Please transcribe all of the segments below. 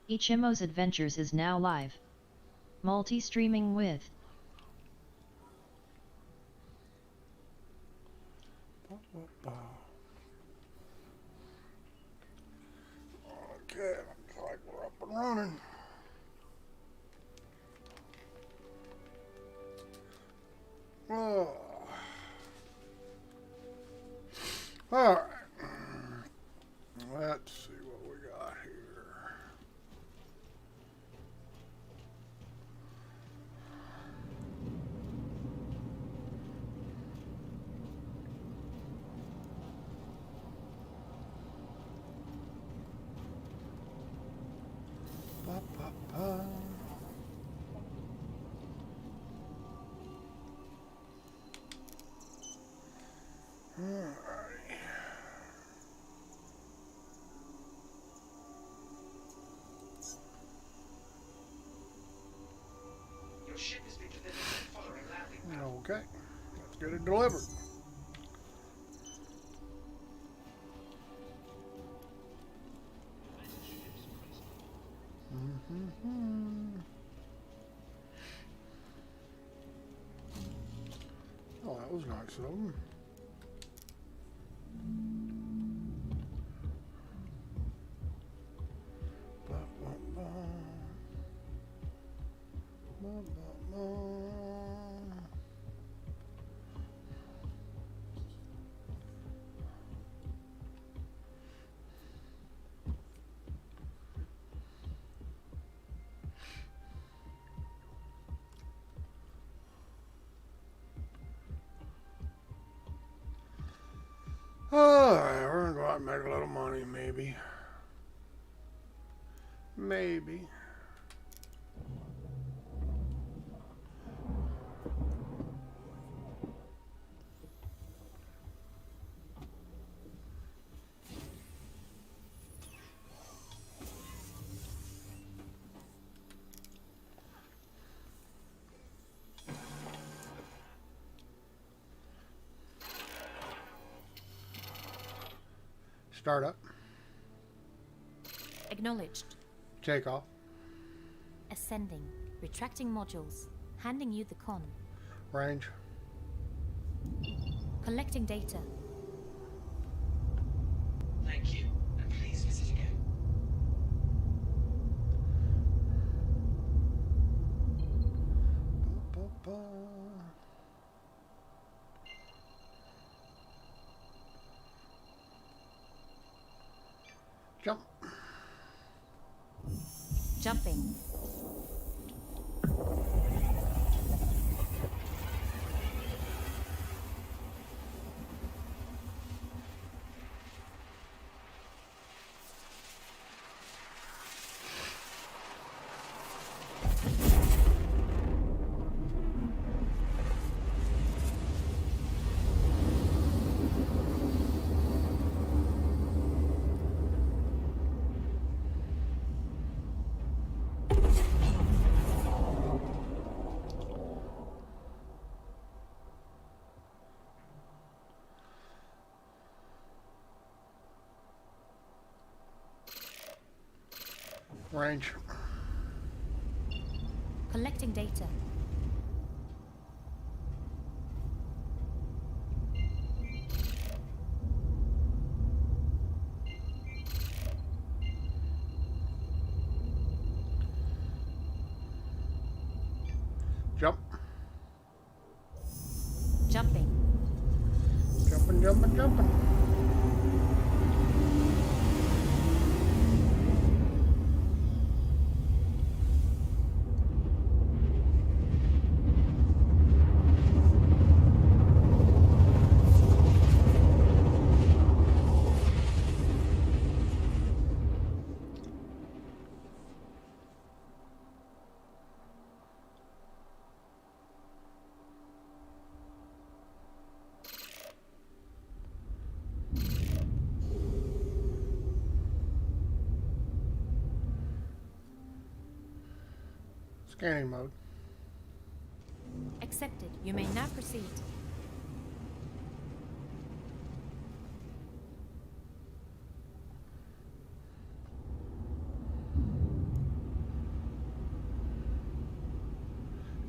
Eychimo's Adventures is now live. Multi-streaming with Okay, looks like we're up and running. Oh. All right. Let's see what we got here. Ba, ba, ba. Your ship has been delivered following landing. Okay, let's get it delivered. Oh, that was nice of them. Ba, ba, ba. Ba, ba, ba. Alright, we're gonna go out and make a little money, maybe. Maybe. Start up. Acknowledged. Take off. Ascending. Retracting modules. Handing you the con. Range. Collecting data. Thank you, and please visit again. Ba, ba, ba. Jump. Jumping. Range. Collecting data. Jump. Jumping. Jumping, jumping, jumping. Scanning mode. Accepted. You may now proceed.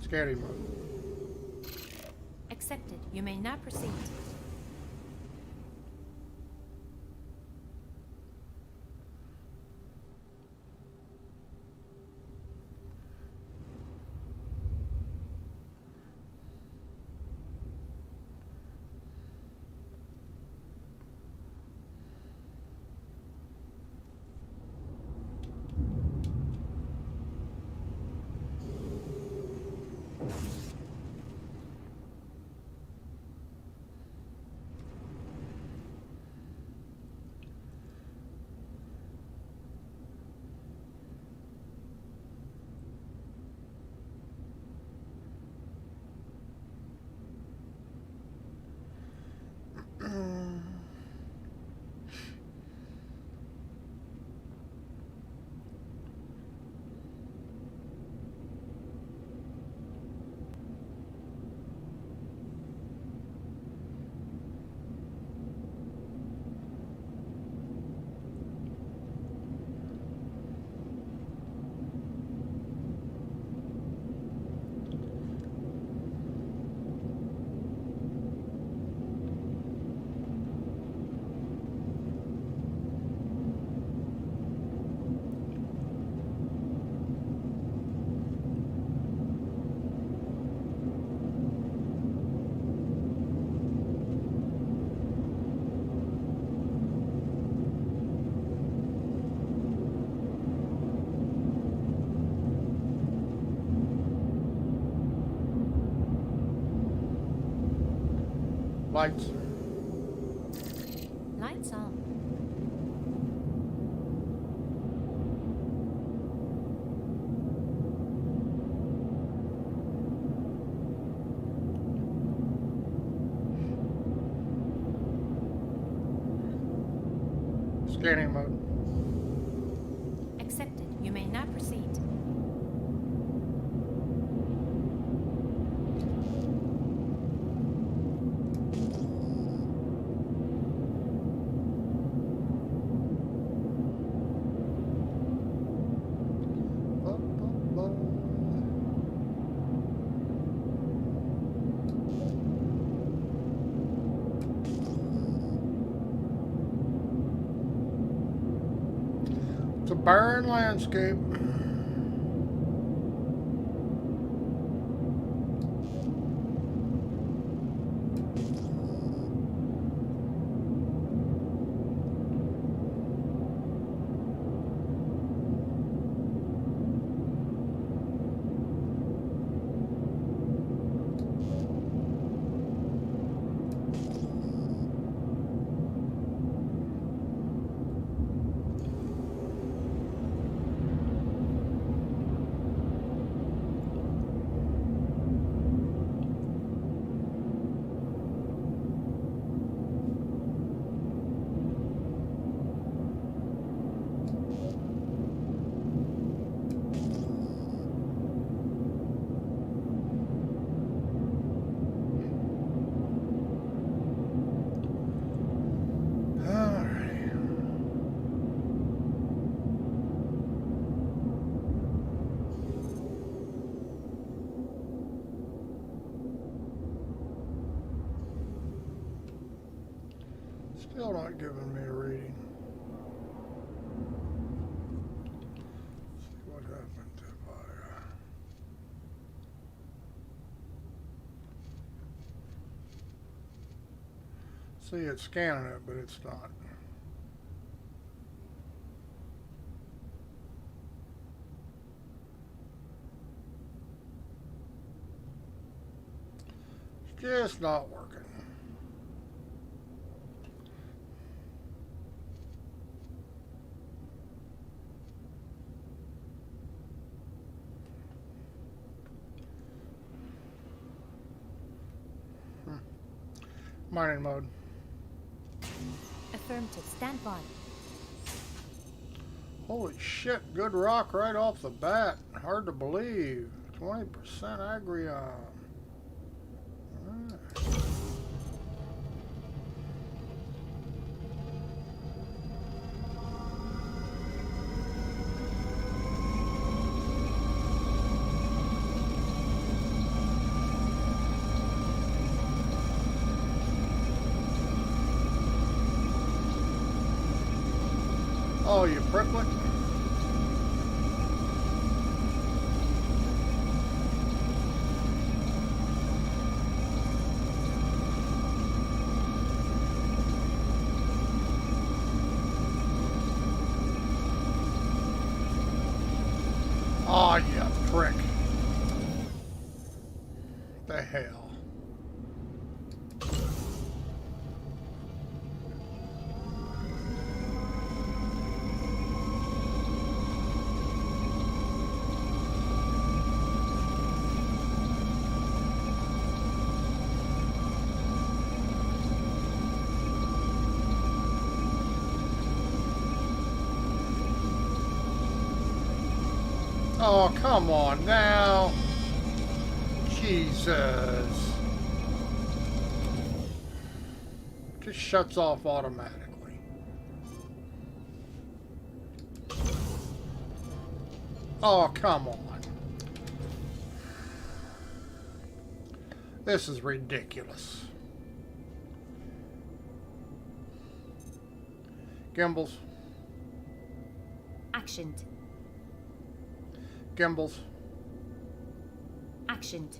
Scanning mode. Accepted. You may now proceed. Lights. Lights on. Scanning mode. Accepted. You may now proceed. It's a barren landscape. Still not giving me a reading. Let's see what happens if I... See, it's scanning it, but it's not. It's just not working. Mining mode. Affirmative. Stand by. Holy shit, good rock right off the bat. Hard to believe. 20% agrion. Alright. Oh, you pricklet. Oh, you prick. The hell. Oh, come on now. Jesus. Just shuts off automatically. Oh, come on. This is ridiculous. Gimbals. Actioned. Gimbals. Actioned.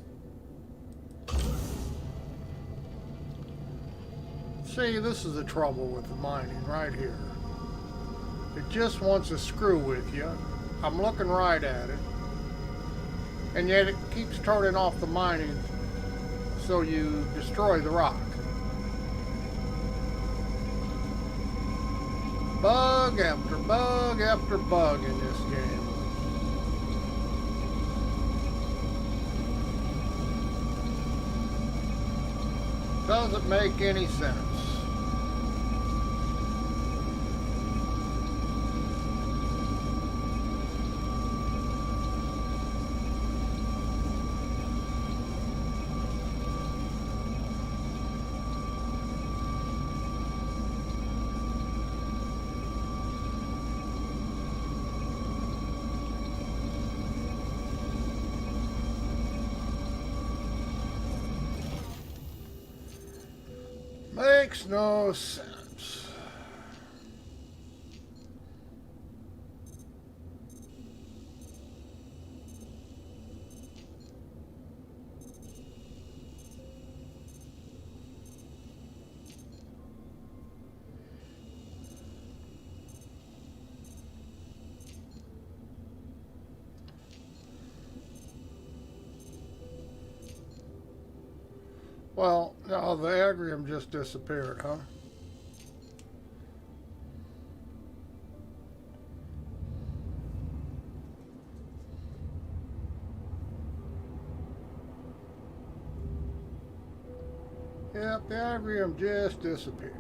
See, this is the trouble with the mining right here. It just wants to screw with you. I'm looking right at it. And yet it keeps turning off the mining so you destroy the rock. Bug after bug after bug in this game. Doesn't make any sense. Makes no sense. Well, no, the agrium just disappeared, huh? Yep, the agrium just disappeared.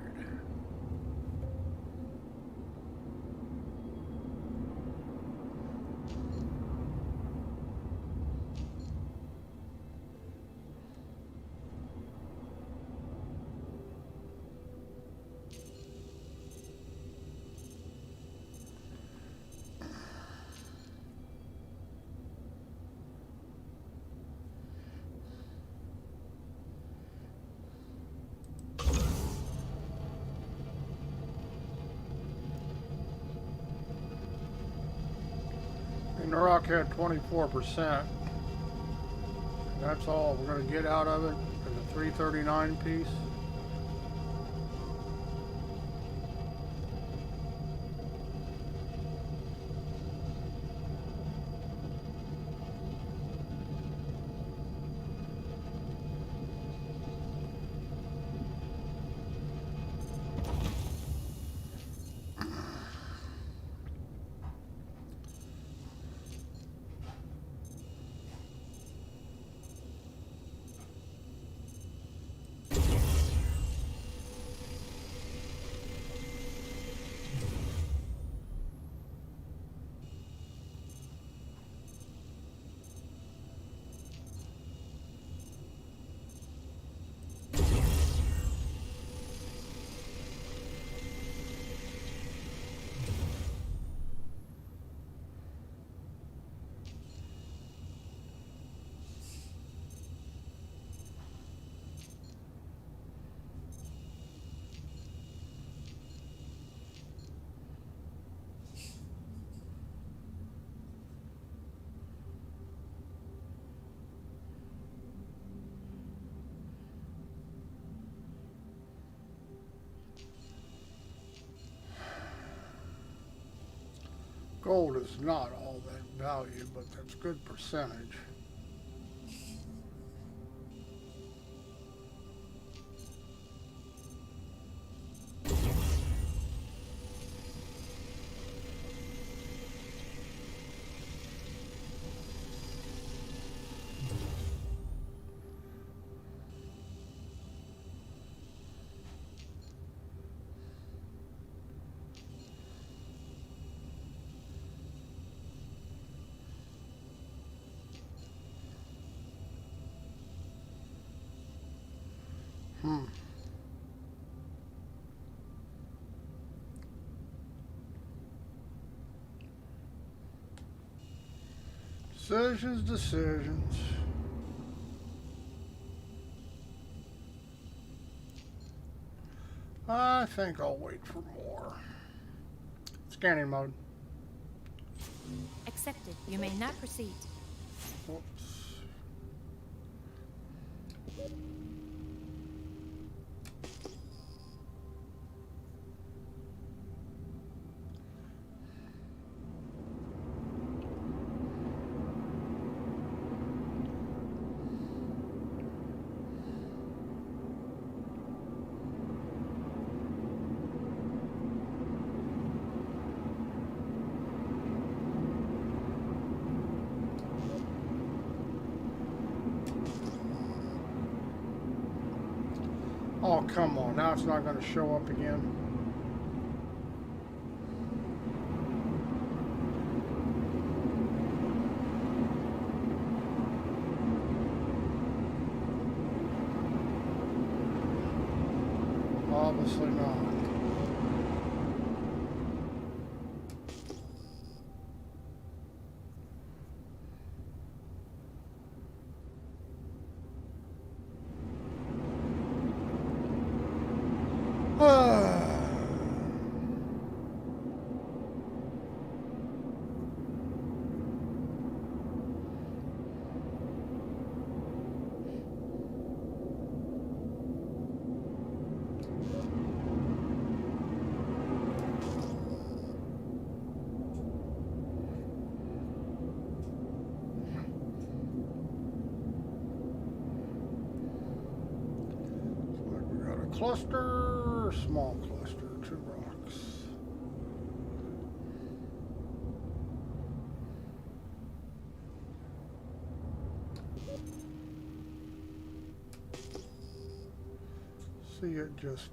And the rock had 24%. That's all we're going to get out of it for the 339 piece. Gold is not all that value, but that's good percentage. Decisions. I think I'll wait for more. Scanning mode. Accepted. You may now proceed. Whoops. Oh, come on. Now it's not going to show up again. Obviously not. Cluster, small cluster, 2 rocks. See it just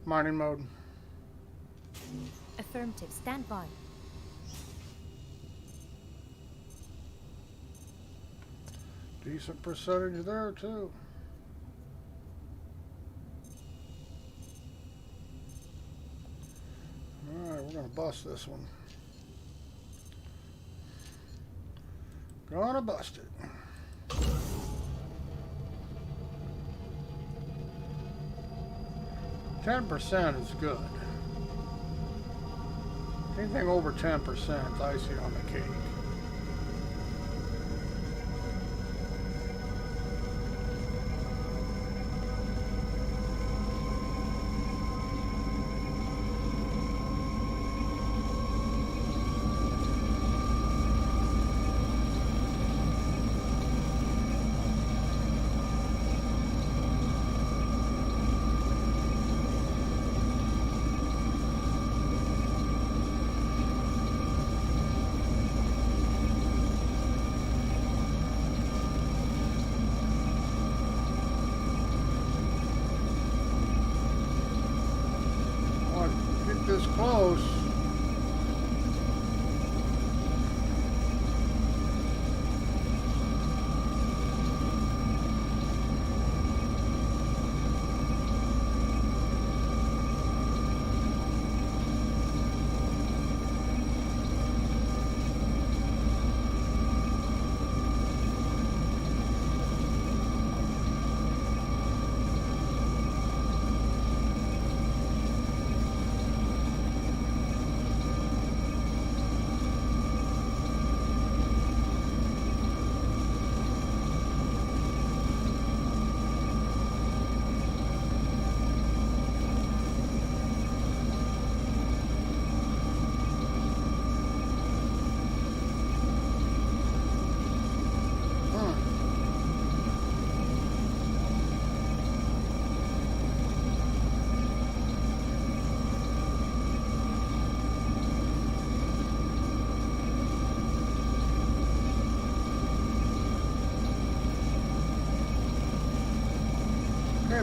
mining mode. Affirmative. Stand by. Decent percentage there too. Alright, we're gonna bust this one. Gonna bust it. 10% is good. Anything over 10% is icing on the cake. This close.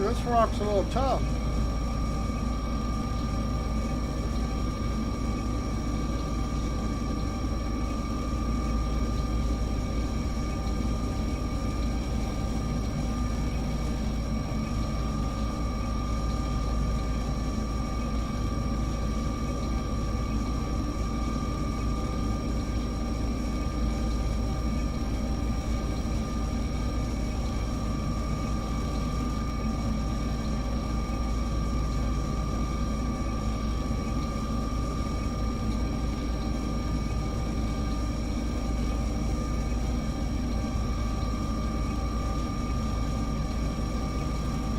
this rock's a little tough.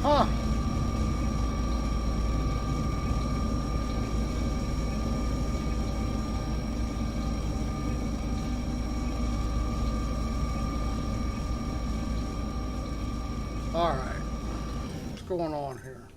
Huh. All right. What's going on here?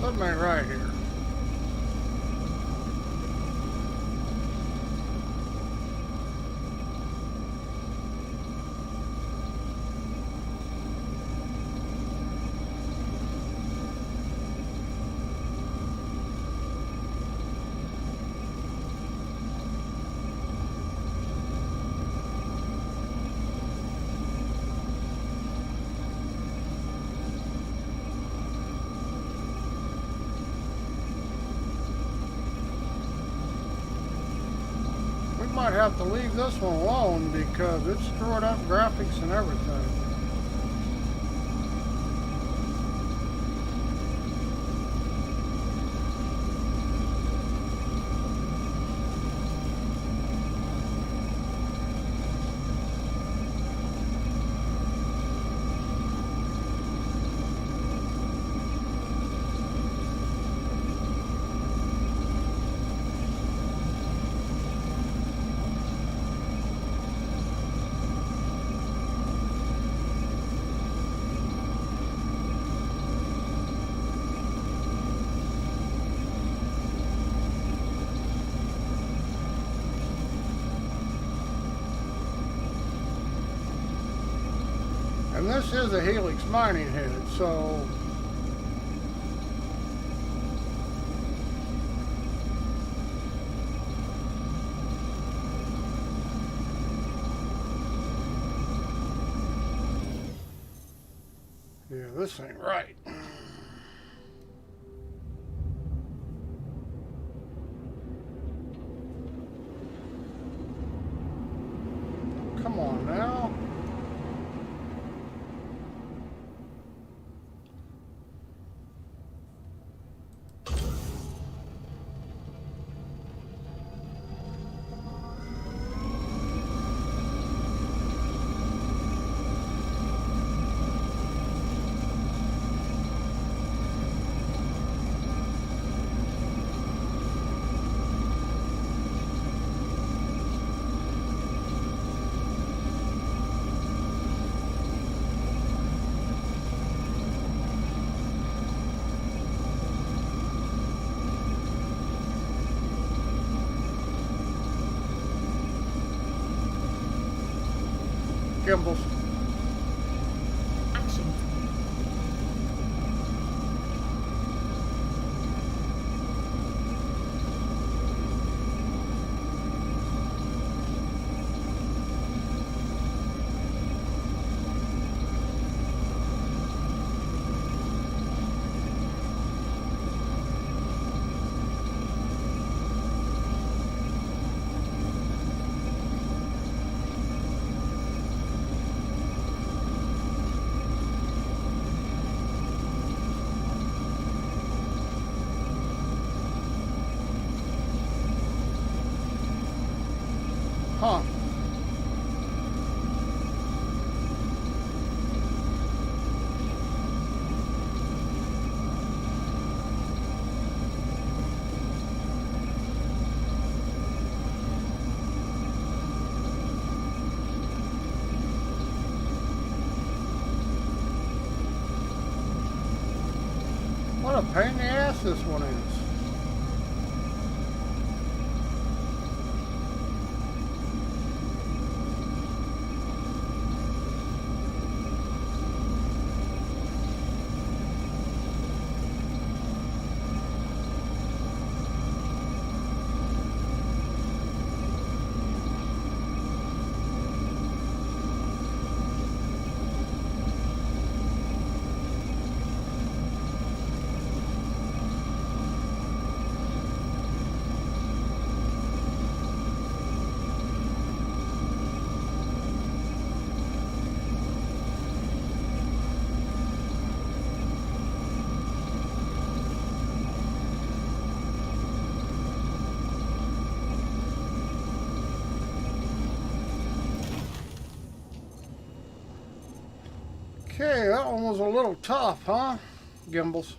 Something ain't right here. Might have to leave this one alone because it's screwing up graphics and everything. And this is a helix mining head, so yeah, this ain't right. Come on now. Gimbals. Action. What a pain in the ass this one is. Okay, that one was a little tough, huh? Gimbals.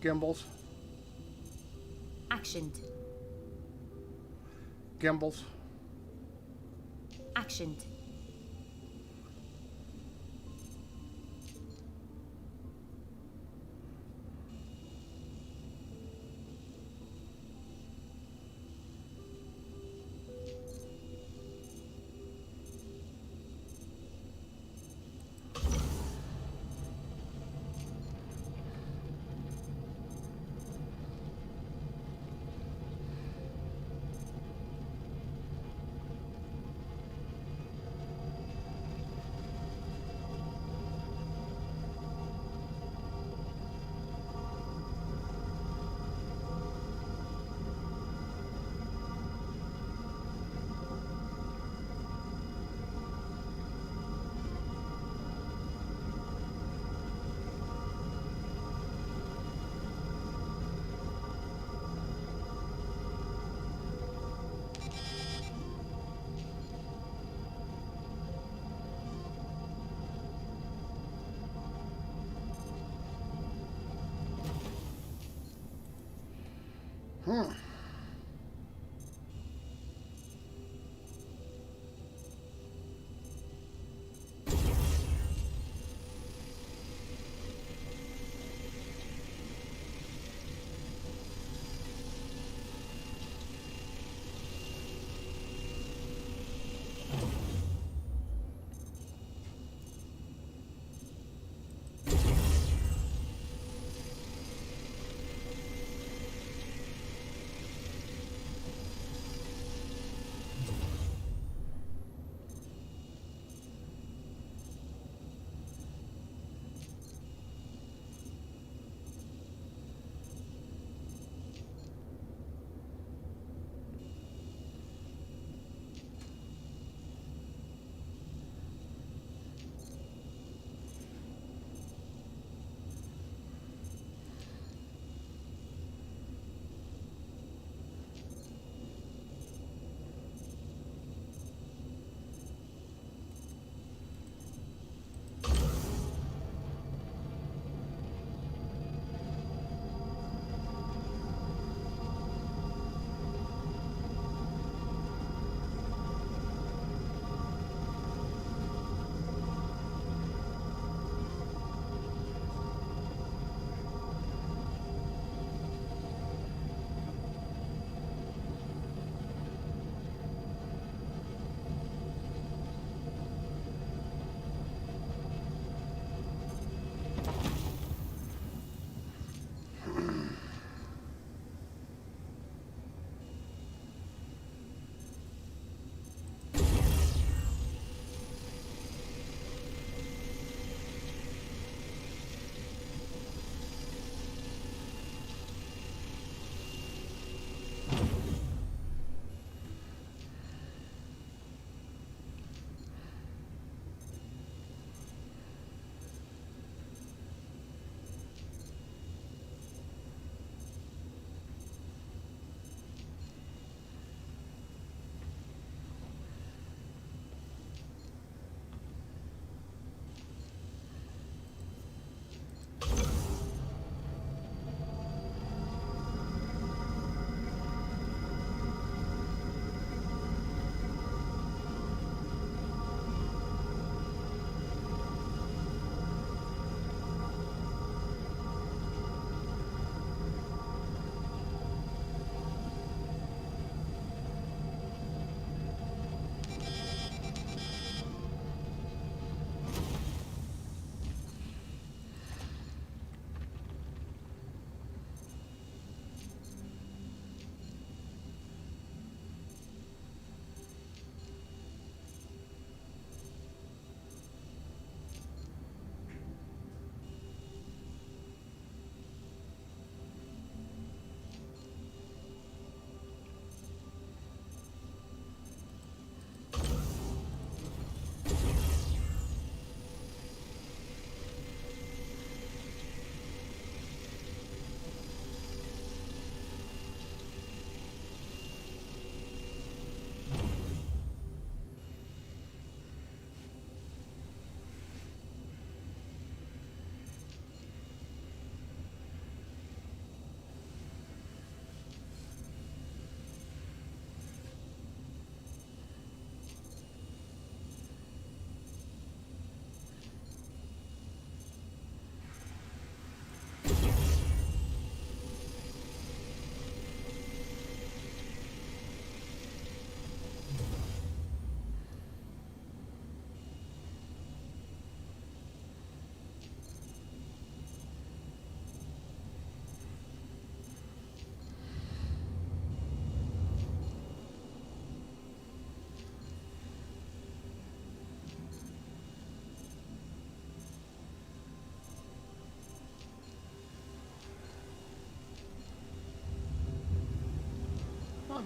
Gimbals. Actioned. Gimbals. Actioned. Hmm.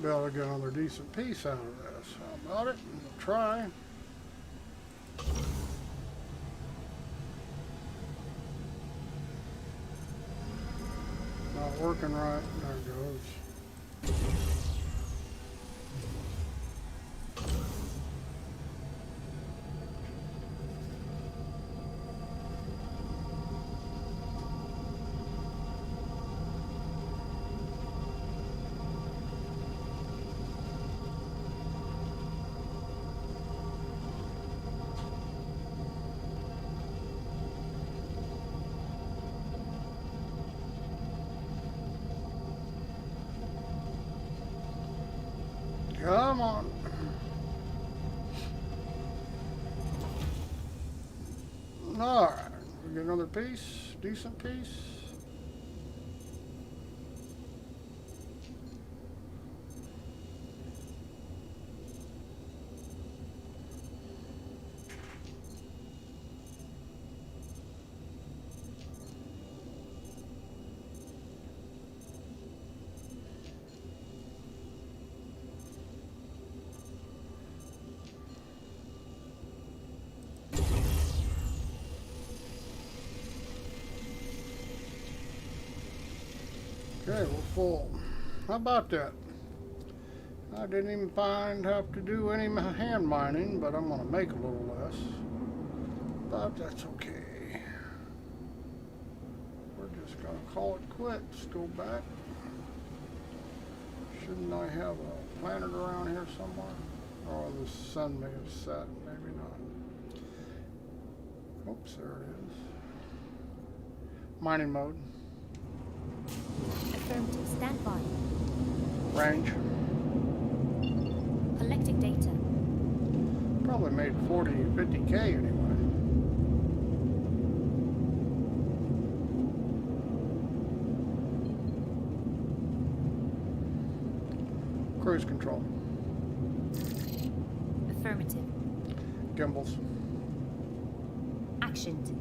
Be able to get another decent piece out of this. How about it? We'll try. Not working right. There it goes. Come on. All right. We get another piece. Decent piece. Okay, we're full. How about that? I didn't even have to do any hand mining, but I'm going to make a little less. But that's okay. We're just going to call it quits. Go back. Shouldn't I have a planet around here somewhere? Oh, the sun may have set. Maybe not. Oops, there it is. Mining mode. Affirmative. Stand by. Range. Collecting data. Probably made 40, 50K anyway. Cruise control. Affirmative. Gimbals. Actioned.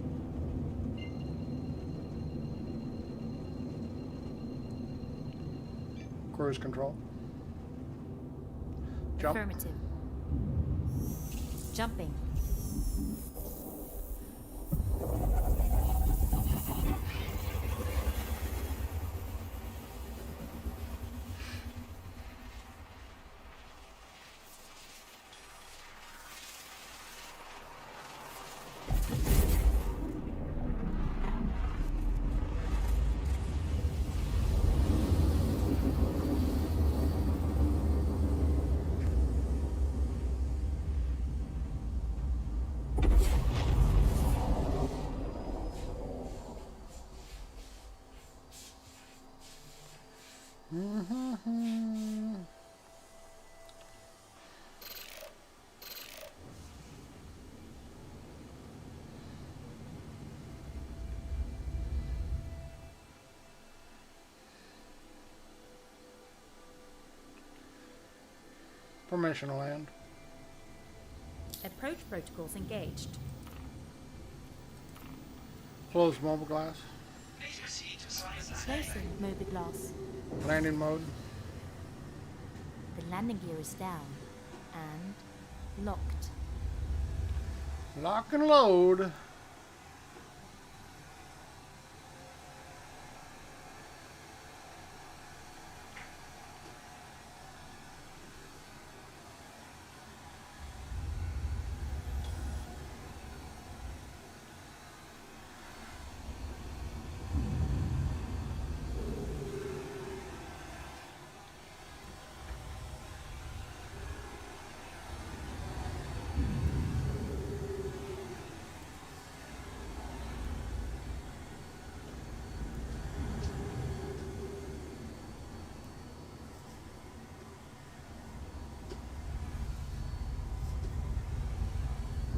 Cruise control. Jump. Affirmative. Jumping. Permission to land. Approach protocols engaged. Close mobile glass. Please proceed to science. Closing mobiGlass. Landing mode. The landing gear is down and locked. Lock and load.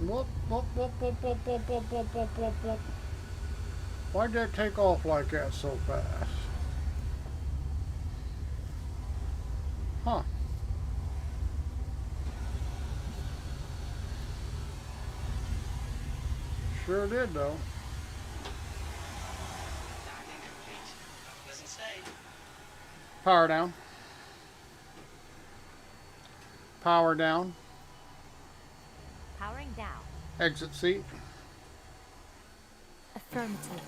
Whoop, whoop, whoop, whoop, whoop, whoop, whoop, whoop, whoop, whoop, whoop. Why'd that take off like that so fast? Huh. Sure did, though. Landing complete. Have a pleasant stay. Power down. Power down. Powering down. Exit seat. Affirmative.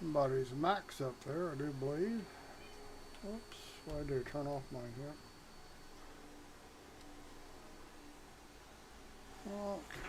Somebody's max up there, I do believe. Oops, what did I do? Turn off my hip. Okay.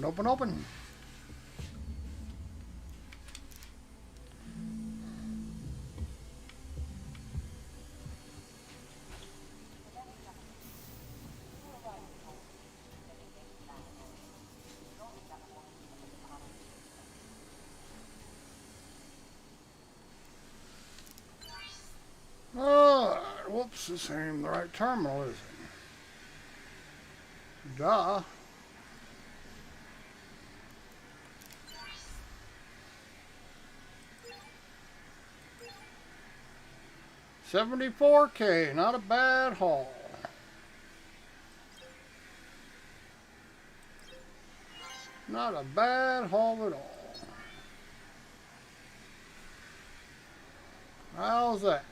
Open, open, open. Whoops, this ain't the right terminal, is it? Duh. $74K, not a bad haul. Not a bad haul at all. How's that?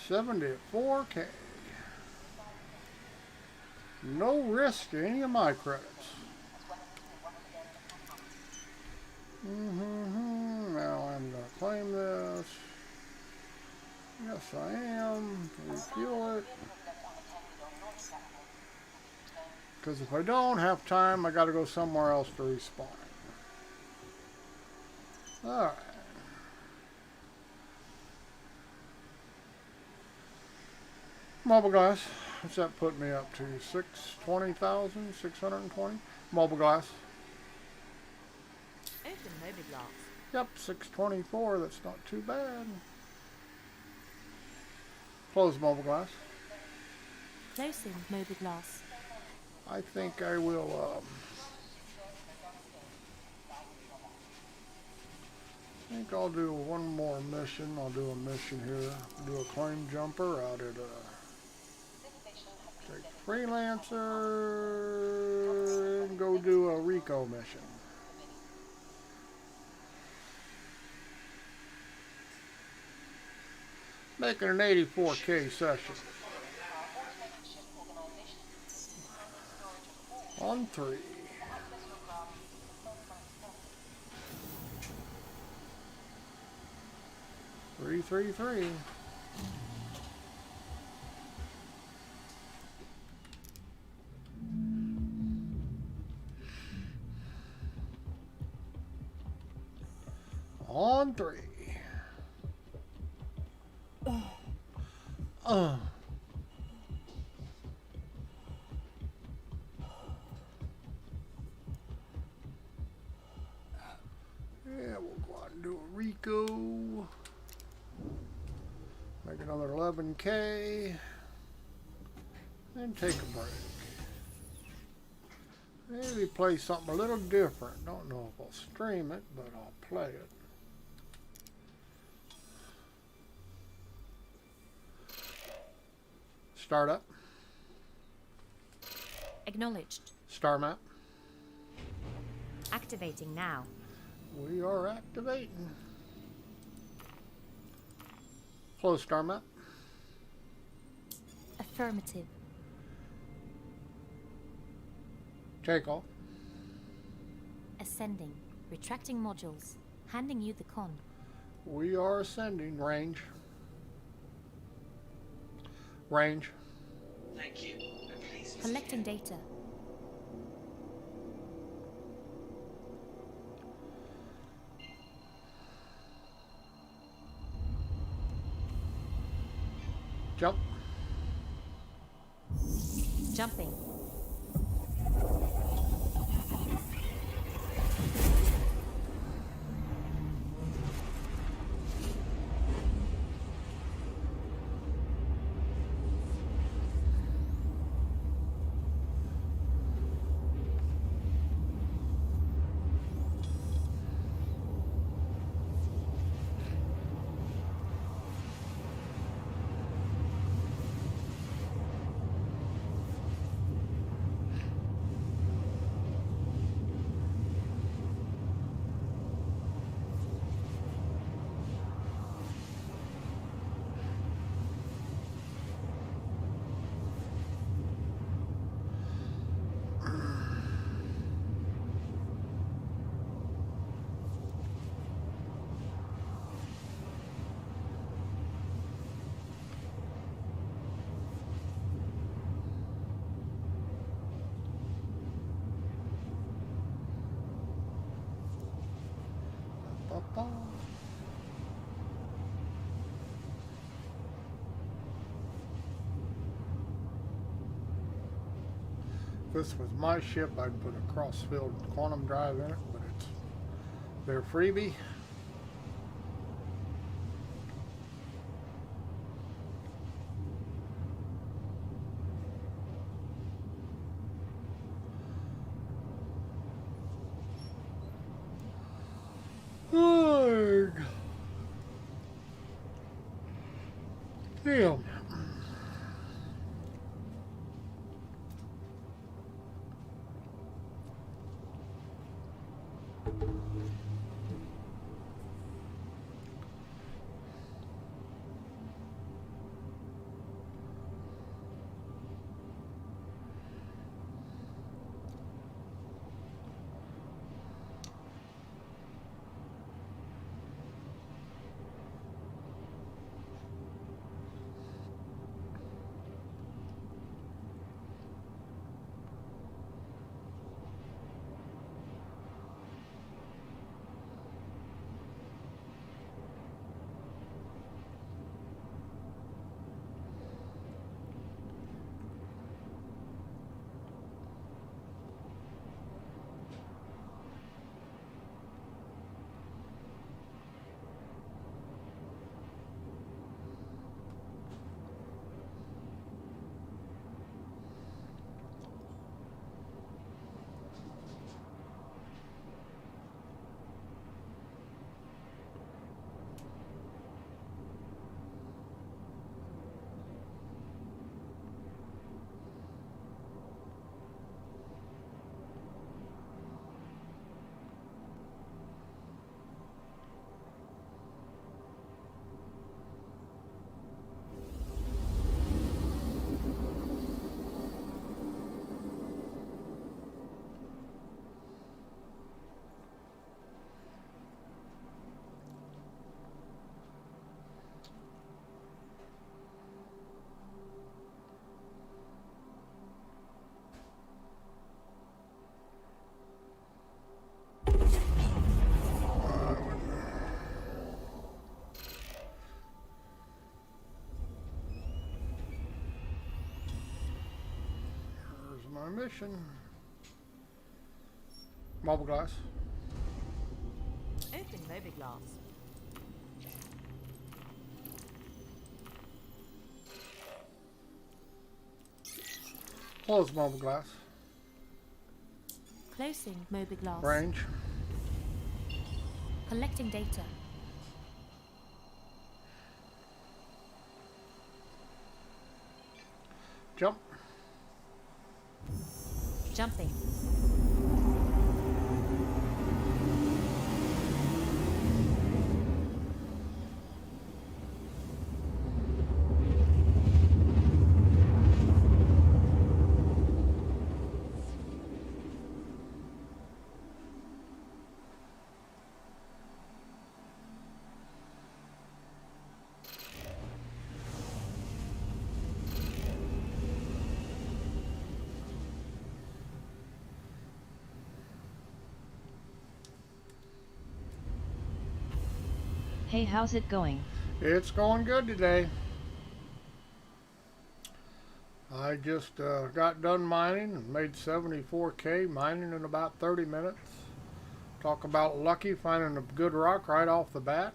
74K. No risk to any of my credits. Now I'm going to claim this. Yes, I am. Refuel it. Because if I don't have time, I got to go somewhere else to respawn. Alright. Mobile glass. What's that put me up to? 620,000? 620? Mobile glass. Open mobile glass. Yep, 624. That's not too bad. Close mobile glass. Closing mobile glass. I think I will, I think I'll do one more mission. I'll do a mission here. Do a claim jumper out at, take freelancer and go do a Rico mission. Making an 84K session. On 3. Three. On 3. Yeah, we'll go out and do a Rico. Make another 11K. And take a break. Maybe play something a little different. Don't know if I'll stream it, but I'll play it. Start up. Acknowledged. Star map. Activating now. We are activating. Close star map. Affirmative. Take off. Ascending. Retracting modules. Handing you the con. We are ascending. Range. Range. Thank you. And please Collecting data. Jump. Jumping. Ba-ba. If this was my ship, I'd put a cross-field quantum drive in it, but it's their freebie. Arg. Damn. My mission. Marble glass. Open Mobiglass. Close marble glass. Closing Mobiglass. Range. Collecting data. Jump. Jumping. Hey, how's it going? It's going good today. I just got done mining and made 74K mining in about 30 minutes. Talk about lucky, finding a good rock right off the bat.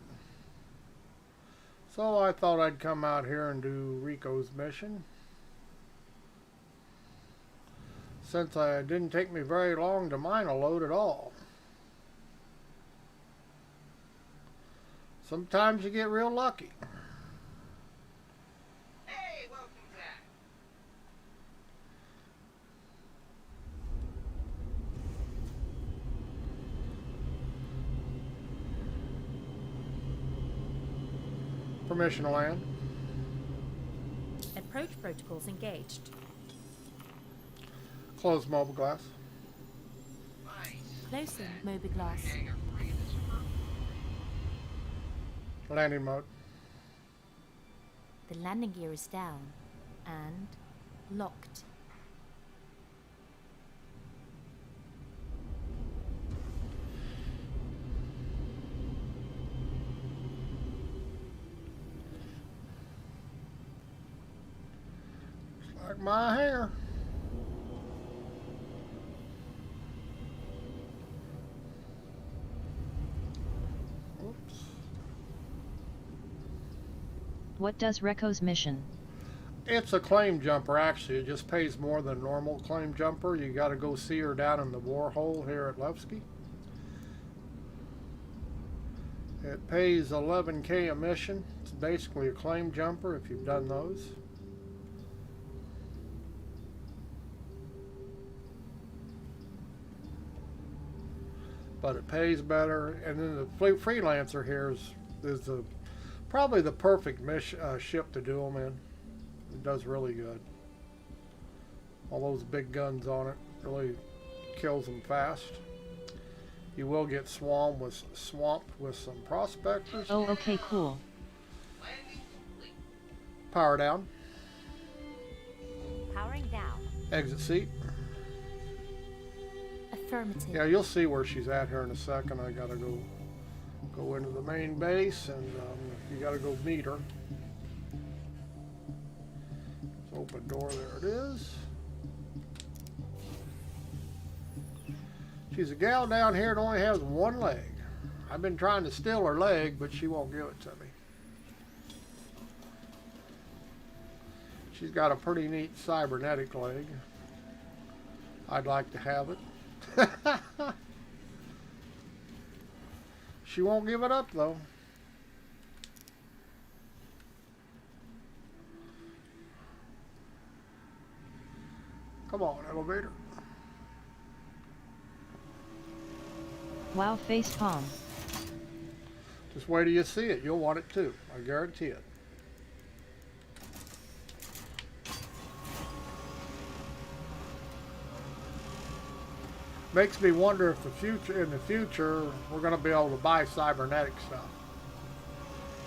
So I thought I'd come out here and do Rico's mission. Since it didn't take me very long to mine a load at all. Sometimes you get real lucky. Hey, welcome back. Permission to land. Approach protocols engaged. Close mobiglass. Nice. Closing mobiglass. Hangar free this month. Landing mode. The landing gear is down and locked. Looks like my hair. Oops. What does Rico's mission? It's a claim jumper, actually. It just pays more than normal claim jumper. You got to go see her down in the borehole here at Levski. It pays 11K a mission. It's basically a claim jumper if you've done those. But it pays better. And then the freelancer here is probably the perfect ship to do them in. It does really good. All those big guns on it really kills them fast. You will get swamped with some prospectors. Oh, okay, cool. Landing complete. Power down. Powering down. Exit seat. Affirmative. Yeah, you'll see where she's at here in a second. I gotta go into the main base, and you gotta go meet her. Open door, there it is. She's a gal down here that only has one leg. I've been trying to steal her leg, but she won't give it to me. She's got a pretty neat cybernetic leg. I'd like to have it. She won't give it up, though. Come on, elevator. Wow, face palm. Just wait till you see it. You'll want it too. I guarantee it. Makes me wonder if in the future we're going to be able to buy cybernetic stuff.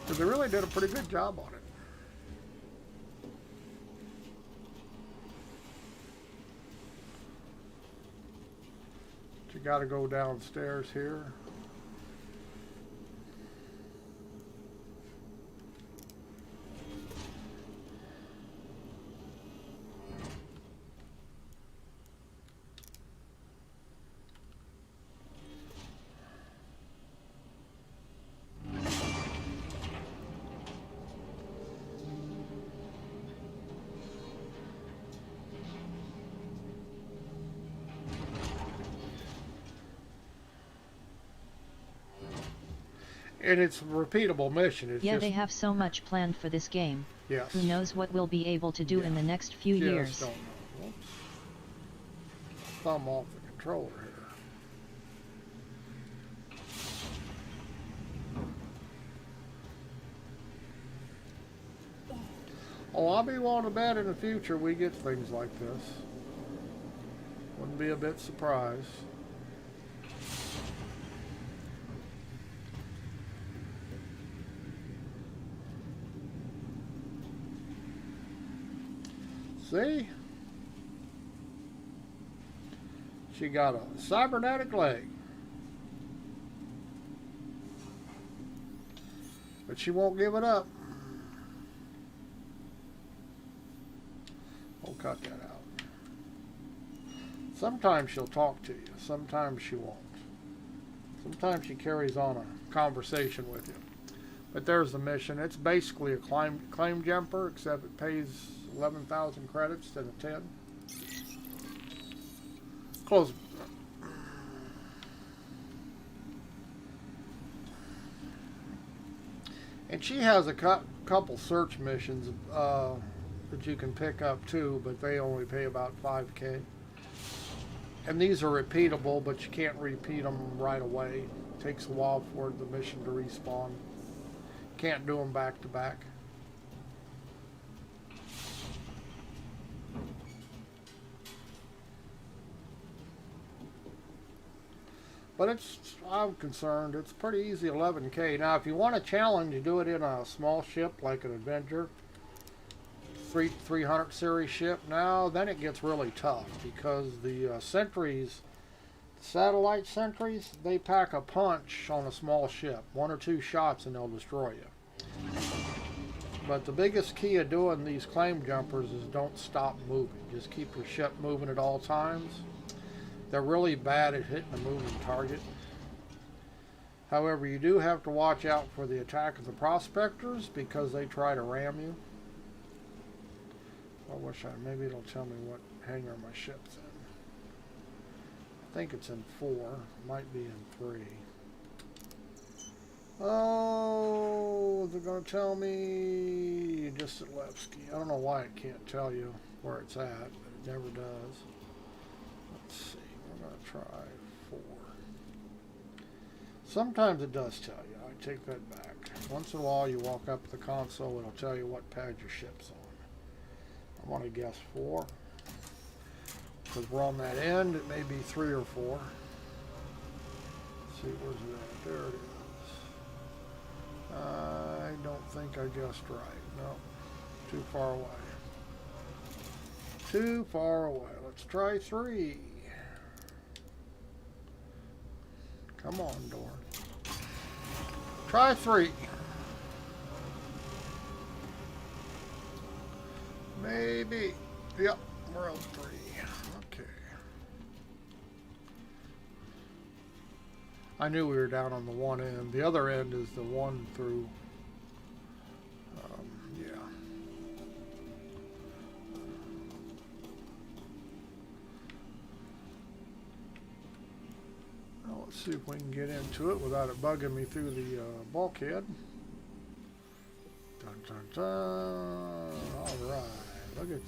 Because they really did a pretty good job on it. You got to go downstairs here. And it's a repeatable mission. It's Yeah, just, they have so much planned for this game. yes. Who knows what we'll be able to do in the next few Just years. don't know. Whoops. Thumb off the controller here. Oh, I'll be willing to bet in the future we get things like this. Wouldn't be a bit surprised. See? She got a cybernetic leg. But she won't give it up. cut that out. Sometimes she'll talk to you. Sometimes she won't. Sometimes she carries on a conversation with you. But there's the mission. It's basically a claim jumper, except it pays 11,000 credits instead of 10. Close. And she has a couple search missions that you can pick up too, but they only pay about 5K. And these are repeatable, but you can't repeat them right away. It takes a while for the mission to respawn. Can't do them back to back. But I'm concerned, it's pretty easy 11K. Now, if you want a challenge, you do it in a small ship like an Avenger, 300 series ship. Now, then it gets really tough because the sentries, satellite sentries, they pack a punch on a small ship. 1 or 2 shots and they'll destroy you. But the biggest key of doing these claim jumpers is don't stop moving. Just keep your ship moving at all times. They're really bad at hitting a moving target. However, you do have to watch out for the attack of the prospectors because they try to ram you. Maybe it'll tell me what hangar my ship's in. I think it's in 4. Might be in 3. Oh, they're going to tell me Distilevsky. I don't know why it can't tell you where it's at, but it never does. Let's see. We're going to try 4. Sometimes it does tell you. I take that back. Once in a while you walk up to the console, it'll tell you what pad your ship's on. I want to guess 4. Because we're on that end, it may be 3 or 4. Let's see, where's it at? There it is. I don't think I guessed right. No. Too far away. Too far away. Let's try 3. Come on, door. Try 3. Maybe. Yep, we're on 3. Okay. I knew we were down on the one end. The other end is the one through. Yeah. Well, let's see if we can get into it without it bugging me through the bulkhead. Dun, dun, dun. All right. Look at this.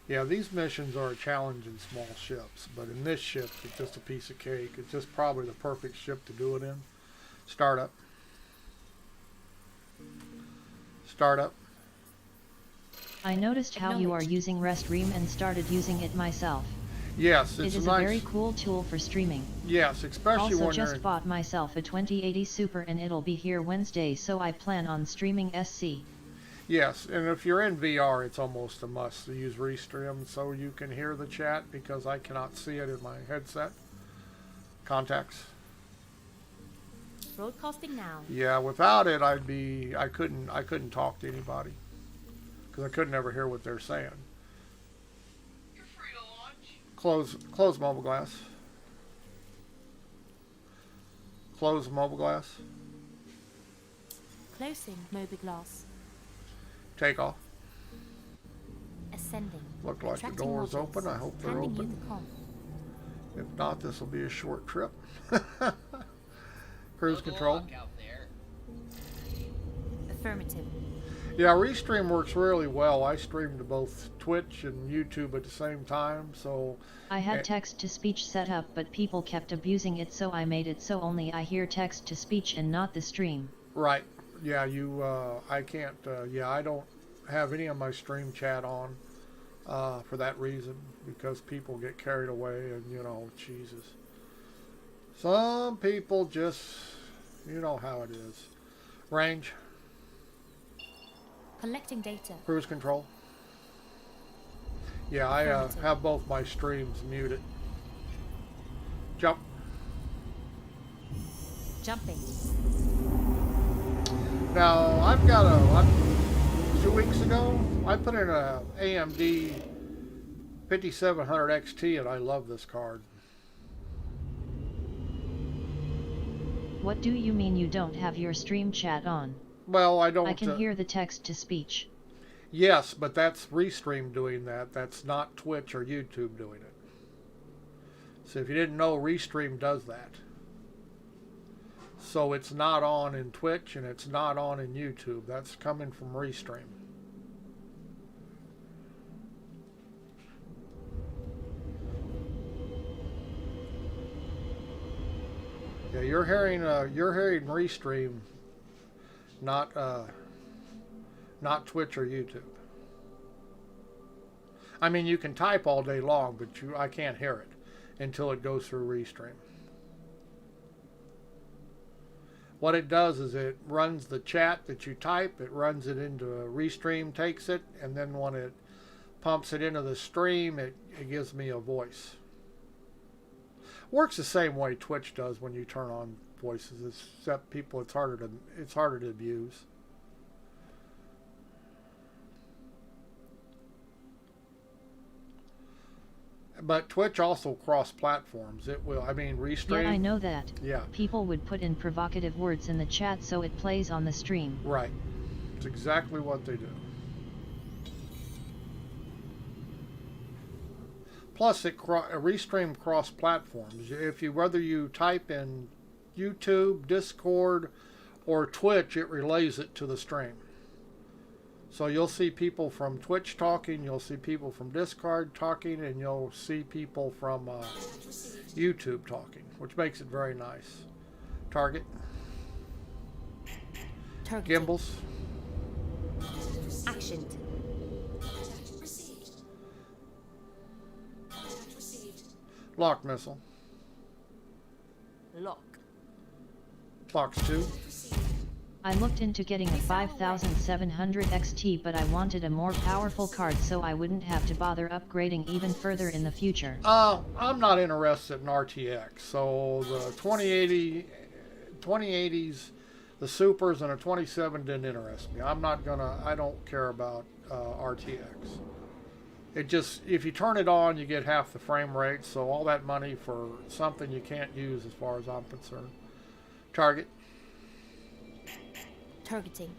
Yeah, these missions are a challenge in small ships, but in this ship, it's just a piece of cake. It's just probably the perfect ship to do it in. Startup. Startup. I noticed how you are using Restream and started using it myself. Yes, it's It is nice. a very cool tool for streaming. Yes, especially Also when just you're. bought myself a 2080 Super and it'll be here Wednesday, so I plan on streaming SC. Yes, and if you're in VR, it's almost a must to use Restream so you can hear the chat because I cannot see it in my headset. Contacts. Broadcasting now. Yeah, without it, I couldn't talk to anybody because I couldn't ever hear what they're saying. You're free to launch. Close mobile glass. Close mobile glass. Closing mobiglass. Take off. Ascending. Look like the Retracting door's modules. open. I hope they're Handing open. you the com. If not, this will be a short trip. Cruise control. Out there. Affirmative. Yeah, Restream works really well. I stream to both Twitch and YouTube at the same time, so. I had text-to-speech set up, but people kept abusing it, so I made it so only I hear text-to-speech and not the stream. Right. Yeah, I can't, yeah, I don't have any of my stream chat on for that reason, because people get carried away and, Jesus. Some people just, you know how it is. Range. Collecting data. Cruise control. Yeah, I have both my streams muted. Jump. Jumping. Now, 2 weeks ago, I put in a AMD 5700 XT and I love this card. What do you mean you don't have your stream chat on? Well, I don't... I can hear the text to speech. Yes, but that's Restream doing that. That's not Twitch or YouTube doing it. So if you didn't know, Restream does that. So it's not on in Twitch and it's not on in YouTube. That's coming from Restream. Yeah, you're hearing Restream, not Twitch or YouTube. I mean, you can type all day long, but I can't hear it until it goes through Restream. What it does is it runs the chat that you type, it runs it into a Restream, takes it, and then when it pumps it into the stream, it gives me a voice. Works the same way Twitch does when you turn on voices, except people it's harder to abuse. But Twitch also cross platforms. It will, I mean, Restream. Yeah, I know that. Yeah. People would put in provocative words in the chat so it plays on the stream. Right. It's exactly what they do. Plus, Restream cross platforms. Whether you type in YouTube, Discord, or Twitch, it relays it to the stream. So you'll see people from Twitch talking, you'll see people from Discord talking, and you'll see people from YouTube talking, which makes it very nice. Target. Gimbals. Actioned. Lock missile. Lock. Box 2. I looked into getting a 5700 XT, but I wanted a more powerful card so I wouldn't have to bother upgrading even further in the future. I'm not interested in RTX. So the 2080s, the Supers, and a 27 didn't interest me. I don't care about RTX. It just, if you turn it on, you get half the frame rate. So all that money for something you can't use as far as I'm concerned. Target. Targeting.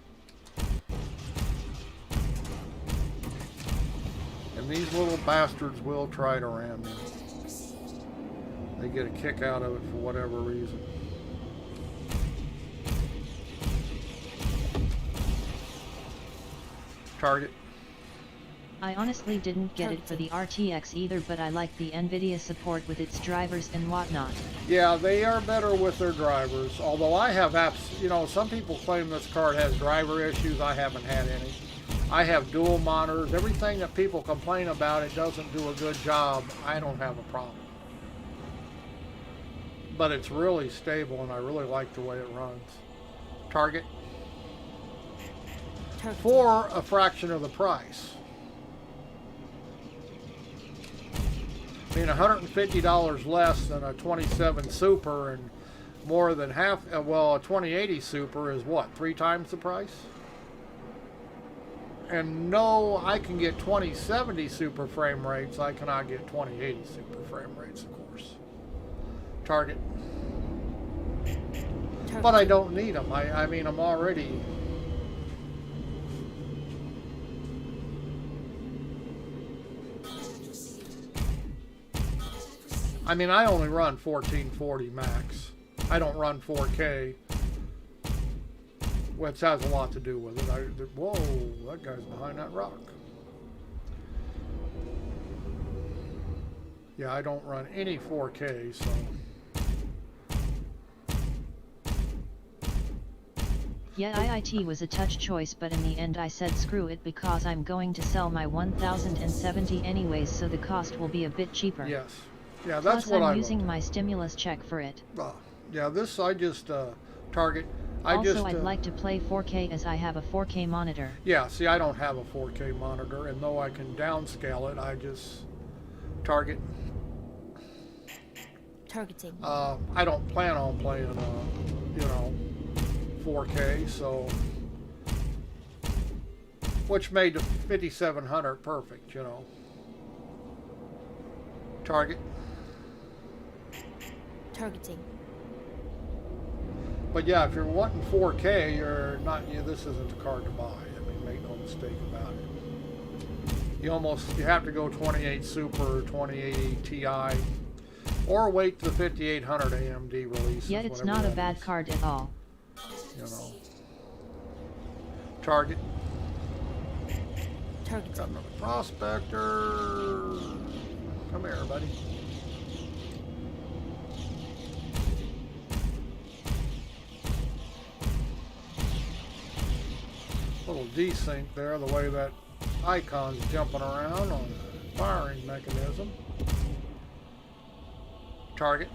And these little bastards will try to ram me. They get a kick out of it for whatever reason. Target. I honestly didn't get it for the RTX either, but I like the NVIDIA support with its drivers and whatnot. Yeah, they are better with their drivers, although I have apps, some people claim this card has driver issues. I haven't had any. I have dual monitors. Everything that people complain about, it doesn't do a good job. I don't have a problem. But it's really stable, and I really like the way it runs. Target. For a fraction of the price. I mean, $150 less than a 27 Super, and more than half, well, a 2080 Super is what, 3 times the price? And no, I can get 2070 Super frame rates. I cannot get 2080 Super frame rates, of course. Target. But I don't need them. I mean, I'm already... I mean, I only run 1440 max. I don't run 4K, which has a lot to do with it. Whoa, that guy's behind that rock. Yeah, I don't run any 4K, so... Yeah, IIT was a touch choice, but in the end I said screw it because I'm going to sell my 1070 anyways, so the cost will be a bit cheaper. Yes. Yeah, that's Plus, what I'm I using my stimulus check for it. Yeah, this I just target. Also, I'd like to play 4K as I have a 4K monitor. Yeah, see, I don't have a 4K monitor, and though I can downscale it, I just target. Targeting. I don't plan on playing, 4K, so which made the 5700 perfect, you know. Target. Targeting. But yeah, if you're wanting 4K, you're not. This isn't the card to buy. I mean, make no mistake about it. You have to go 28 Super, 2080 Ti, or wait till the 5800 AMD releases. Yet it's not a bad card at all. You know. Target. Targeting. Got another prospector. Come here, buddy. Little desync there, the way that icon's jumping around on the firing mechanism. Target.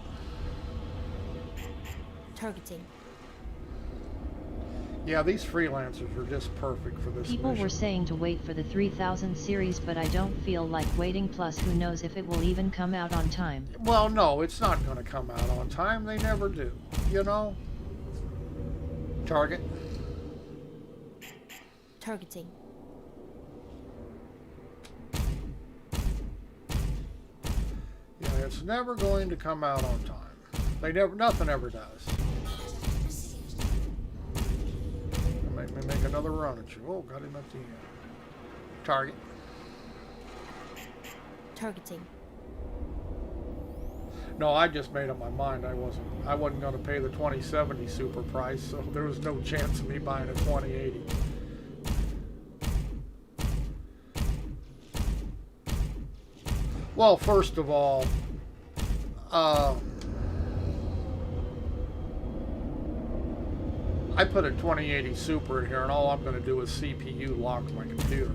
Targeting. Yeah, these freelancers are just perfect for this People mission. were saying to wait for the 3000 series, but I don't feel like waiting, plus who knows if it will even come out on time. Well, no, it's not going to come out on time. They never do, you know? Target. Targeting. Yeah, it's never going to come out on time. Nothing ever does. Make me make another run at you. Oh, got him at the end. Target. Targeting. No, I just made up my mind. I wasn't going to pay the 2070 super price, so there was no chance of me buying a 2080. Well, first of all, I put a 2080 Super in here, and all I'm going to do is CPU lock my computer.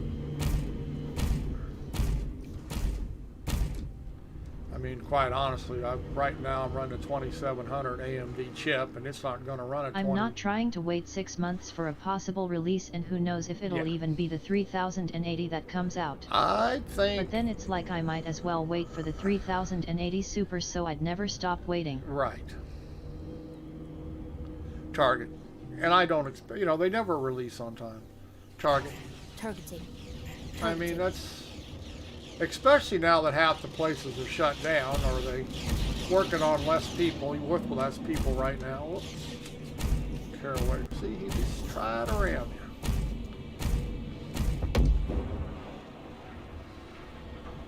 I mean, quite honestly, right now I'm running a 2700 AMD chip, and it's not going to run a 20. I'm not trying to wait 6 months for a possible release, and who knows if it'll even be the 3080 that comes out. I think... But then it's like I might as well wait for the 3080 Super, so I'd never stop waiting. Right. Target. And I don't expect... You know, they never release on time. Target. Targeting. I mean, that's... Especially now that half the places are shut down, or they working on less people, with less people right now. Whoops. Caraway. See, he just tried around you.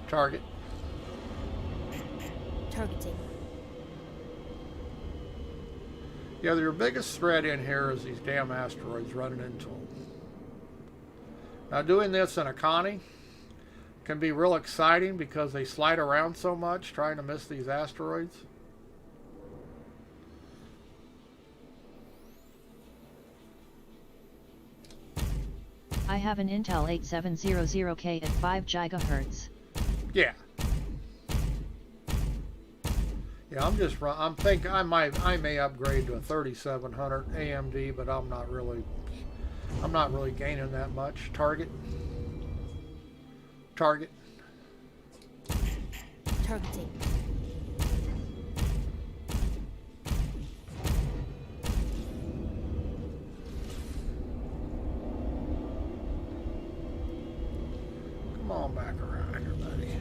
Target. Targeting. Yeah, your biggest threat in here is these damn asteroids running into them. Now, doing this in a Connie can be real exciting because they slide around so much trying to miss these asteroids. I have an Intel 8700K at 5 GHz. Yeah. Yeah, I'm thinking I may upgrade to a 3700 AMD, but I'm not really gaining that much. Target. Target. Targeting. Come on back around here, buddy.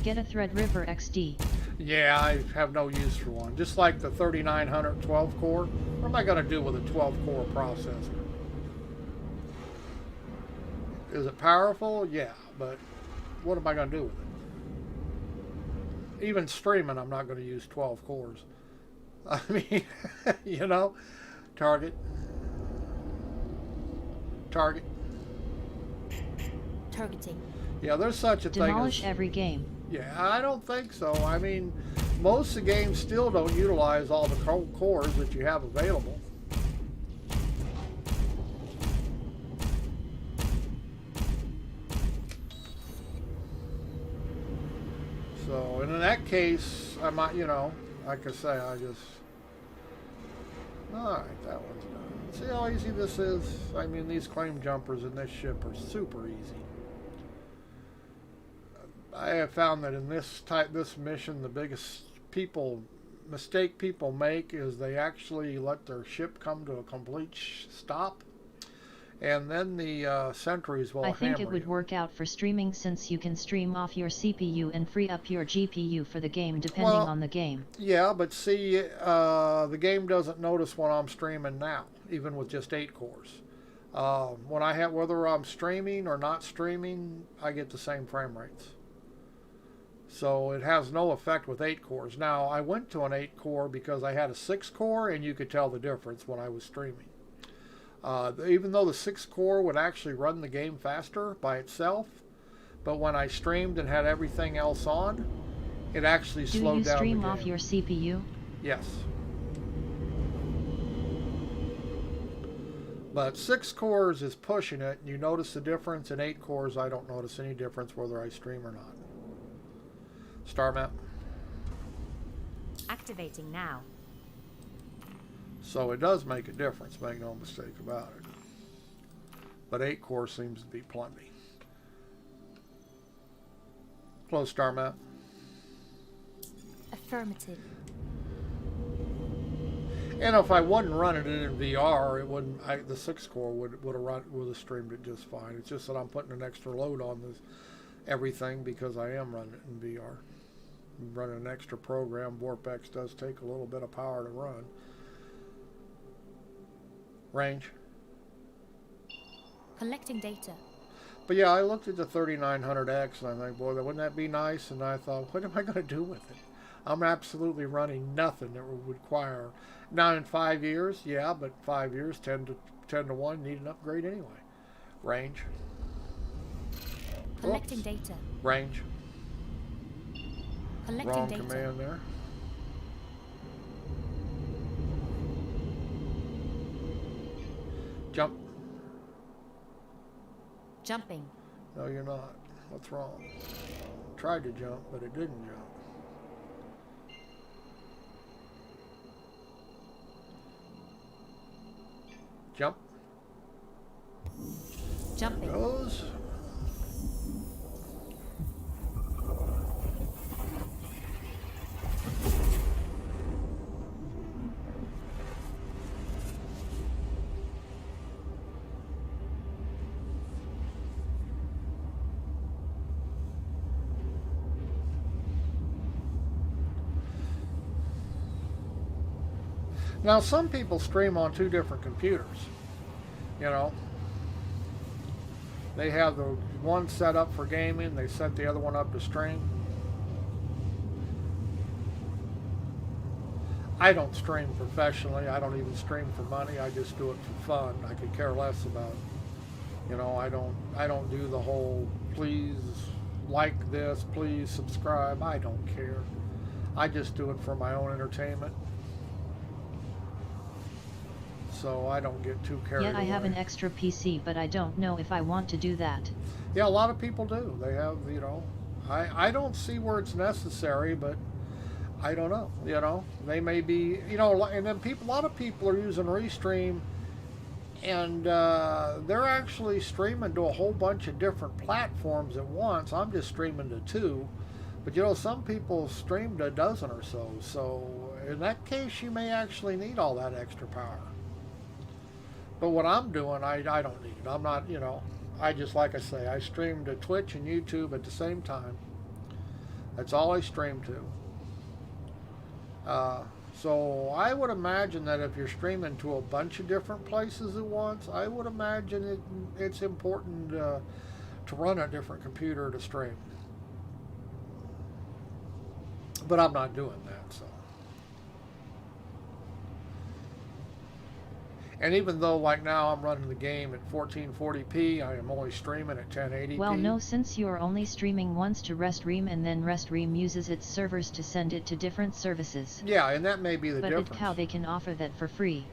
Get a Threadripper XD. Yeah, I have no use for one. Just like the 3900 12 core. What am I going to do with a 12 core processor? Is it powerful? Yeah, but what am I going to do with it? Even streaming, I'm not going to use 12 cores. I mean, you know, target. Target. Targeting. Yeah, there's such a thing as... Demolish every game. Yeah, I don't think so. I mean, most of the games still don't utilize all the cores that you have available. So, and in that case, I might, you know, like I say, I just... Alright, that one's done. See how easy this is? I mean, these claim jumpers in this ship are super easy. I have found that in this mission, the biggest mistake people make is they actually let their ship come to a complete stop, and then the sentries will I think hammer it would you. work out for streaming since you can stream off your CPU and free up your GPU for the game depending Well, on the game. yeah, but see, the game doesn't notice when I'm streaming now, even with just 8 cores. When I have, whether I'm streaming or not streaming, I get the same frame rates. So it has no effect with 8 cores. Now, I went to an 8 core because I had a 6 core, and you could tell the difference when I was streaming. Even though the 6 core would actually run the game faster by itself, but when I streamed and had everything else on, it actually Do slowed you down the stream game. off your CPU? Yes. But 6 cores is pushing it, and you notice the difference. In 8 cores, I don't notice any difference whether I stream or not. Star map. Activating now. So it does make a difference, make no mistake about it. But 8 core seems to be plenty. Close star map. Affirmative. And if I wasn't running it in VR, it wouldn't. The 6 core would have streamed it just fine. It's just that I'm putting an extra load on this everything because I am running it in VR. I'm running an extra program. Vorpex does take a little bit of power to run. Range. Collecting data. But yeah, I looked at the 3900X and I think, boy, wouldn't that be nice? And I thought, what am I going to do with it? I'm absolutely running nothing that would require. Now in 5 years, yeah, but 5 years, 10 to 1, need an upgrade anyway. Range. Collecting Oops. data. Range. Collecting Wrong data. command there. Jump. Jumping. No, you're not. What's wrong? Tried to jump, but it didn't jump. Jump. Jumping. Goes. Now, some people stream on 2 different computers. You know, they have the one set up for gaming, they set the other one up to stream. I don't stream professionally. I don't even stream for money. I just do it for fun. I could care less about, you know, I don't do the whole please like this, please subscribe. I don't care. I just do it for my own entertainment. So I don't get too carried away. Yet I have an extra PC, but I don't know if I want to do that. Yeah, a lot of people do. They have, you know, I don't see where it's necessary, but I don't know. You know, they may be, you know, and then a lot of people are using Restream, and they're actually streaming to a whole bunch of different platforms at once. I'm just streaming to 2, but you know, some people stream to a dozen or so. So in that case, you may actually need all that extra power. But what I'm doing, I don't need it. I'm not, you know, I just, like I say, I stream to Twitch and YouTube at the same time. That's all I stream to. So I would imagine that if you're streaming to a bunch of different places at once, I would imagine it's important to run a different computer to stream. But I'm not doing that, so. And even though, like now, I'm running the game at 1440p, I am only streaming at 1080p. Well, no, since you're only streaming once to Restream, and then Restream uses its servers to send it to different services. Yeah, and that may be the difference. But how they can offer that for free?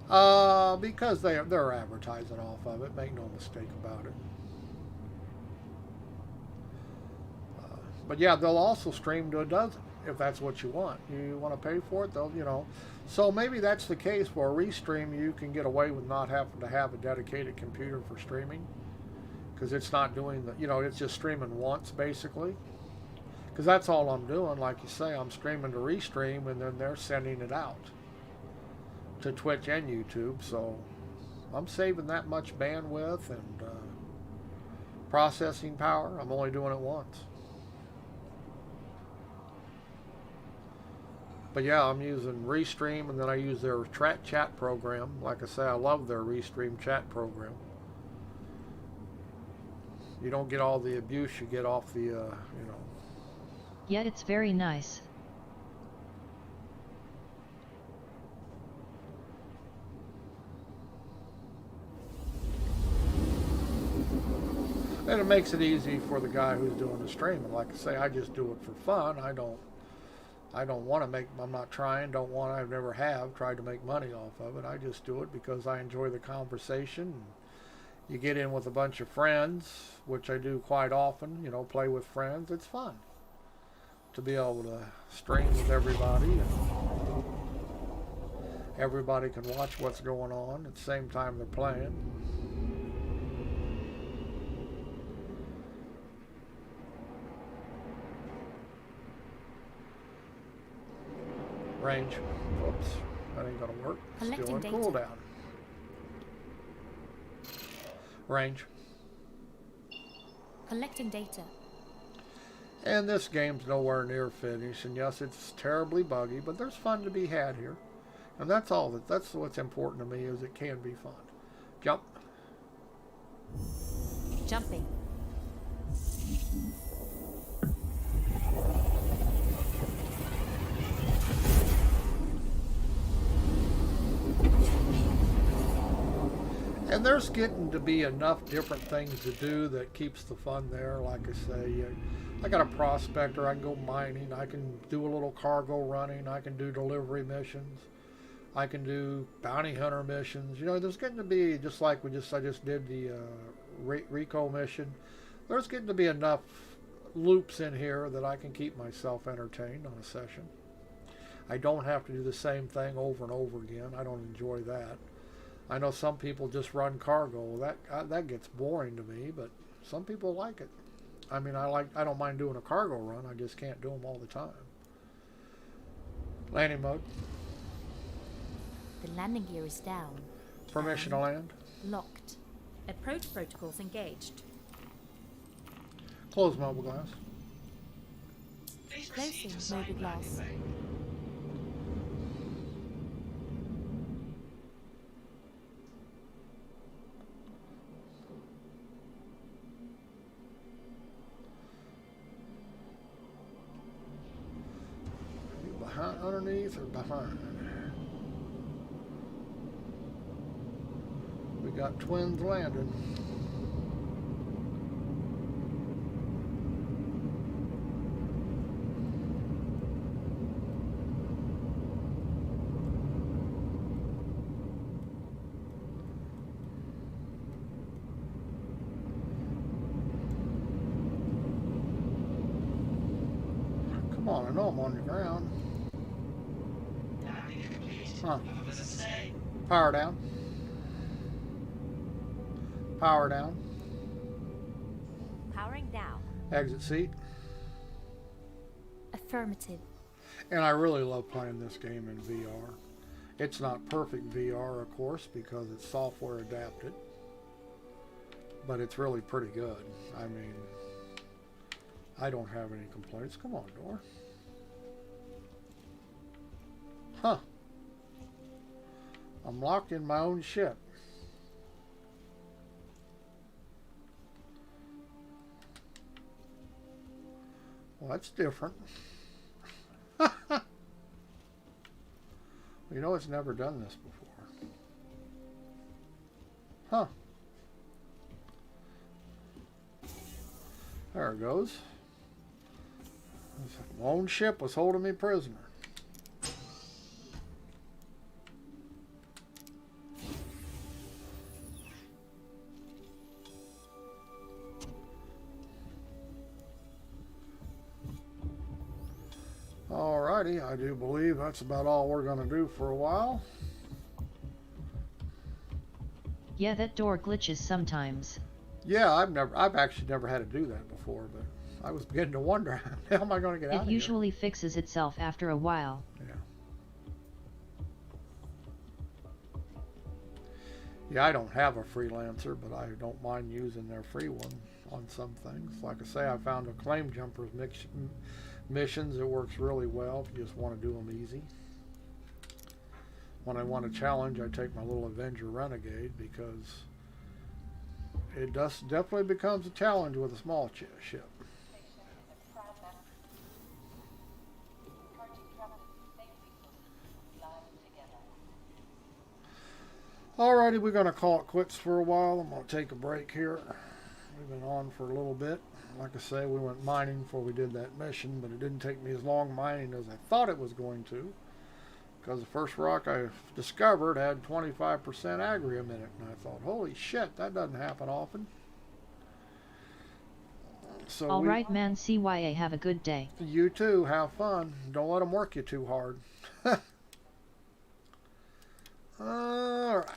Because they're advertising off of it. Make no mistake about it. But yeah, they'll also stream to a dozen if that's what you want. You want to pay for it, they'll, you know. So maybe that's the case where Restream, you can get away with not having to have a dedicated computer for streaming, because it's not doing the, you know, it's just streaming once basically. Because that's all I'm doing. Like you say, I'm streaming to Restream, and then they're sending it out to Twitch and YouTube. So I'm saving that much bandwidth and processing power. I'm only doing it once. But yeah, I'm using Restream, and then I use their chat program. Like I say, I love their Restream chat program. You don't get all the abuse you get off the, you know. Yeah, it's very nice. And it makes it easy for the guy who's doing the streaming. Like I say, I just do it for fun. I don't want to make, I'm not trying, don't want, I've never have tried to make money off of it. I just do it because I enjoy the conversation. You get in with a bunch of friends, which I do quite often, you know, play with friends. It's fun to be able to stream with everybody, and everybody can watch what's going on at the same time they're playing. Range. Oops, that ain't gonna work. Collecting Still in data. cooldown. Range. Collecting data. And this game's nowhere near finished, and yes, it's terribly buggy, but there's fun to be had here. And that's all that's what's important to me, is it can be fun. Jump. Jumping. And there's getting to be enough different things to do that keeps the fun there. Like I say, I got a prospector, I can go mining, I can do a little cargo running, I can do delivery missions, I can do bounty hunter missions. You know, there's getting to be, just like I just did the Rico mission, there's getting to be enough loops in here that I can keep myself entertained on a session. I don't have to do the same thing over and over again. I don't enjoy that. I know some people just run cargo. That gets boring to me, but some people like it. I mean, I don't mind doing a cargo run. I just can't do them all the time. Landing mode. The landing gear is down. Permission to land. Locked. Approach protocols engaged. Close mobile glass. Please proceed to Closing sign mobile glass. landing bay. Behind, underneath, or behind? We got twins landing. Come on, I know I'm on the ground. Landing complete. Huh. What does it say? Power down. Power down. Powering down. Exit seat. Affirmative. And I really love playing this game in VR. It's not perfect VR, of course, because it's software adapted. But it's really pretty good. I mean, I don't have any complaints. Come on, door. Huh. I'm locked in my own ship. Well, that's different. You know, it's never done this before. Huh. There it goes. My own ship was holding me prisoner. Alrighty, I do believe that's about all we're going to do for a while. Yeah, that door glitches sometimes. Yeah, I've actually never had to do that before, but I was beginning to wonder, how am I going to get out of It here? usually fixes itself after a while. Yeah. Yeah, I don't have a freelancer, but I don't mind using their free one on some things. Like I say, I found a claim jumpers missions. It works really well if you just want to do them easy. When I want a challenge, I take my little Avenger Renegade because it definitely becomes a challenge with a small ship. Alrighty, we're going to call it quits for a while. I'm going to take a break here. We've been on for a little bit. Like I say, we went mining before we did that mission, but it didn't take me as long mining as I thought it was going to, because the first rock I discovered had 25% agrium in it, and I thought, holy shit, that doesn't happen often. So Alright man, CYA, have a good day. You too, have fun. Don't let them work you too hard. Alrighty,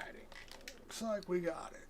looks like we got it.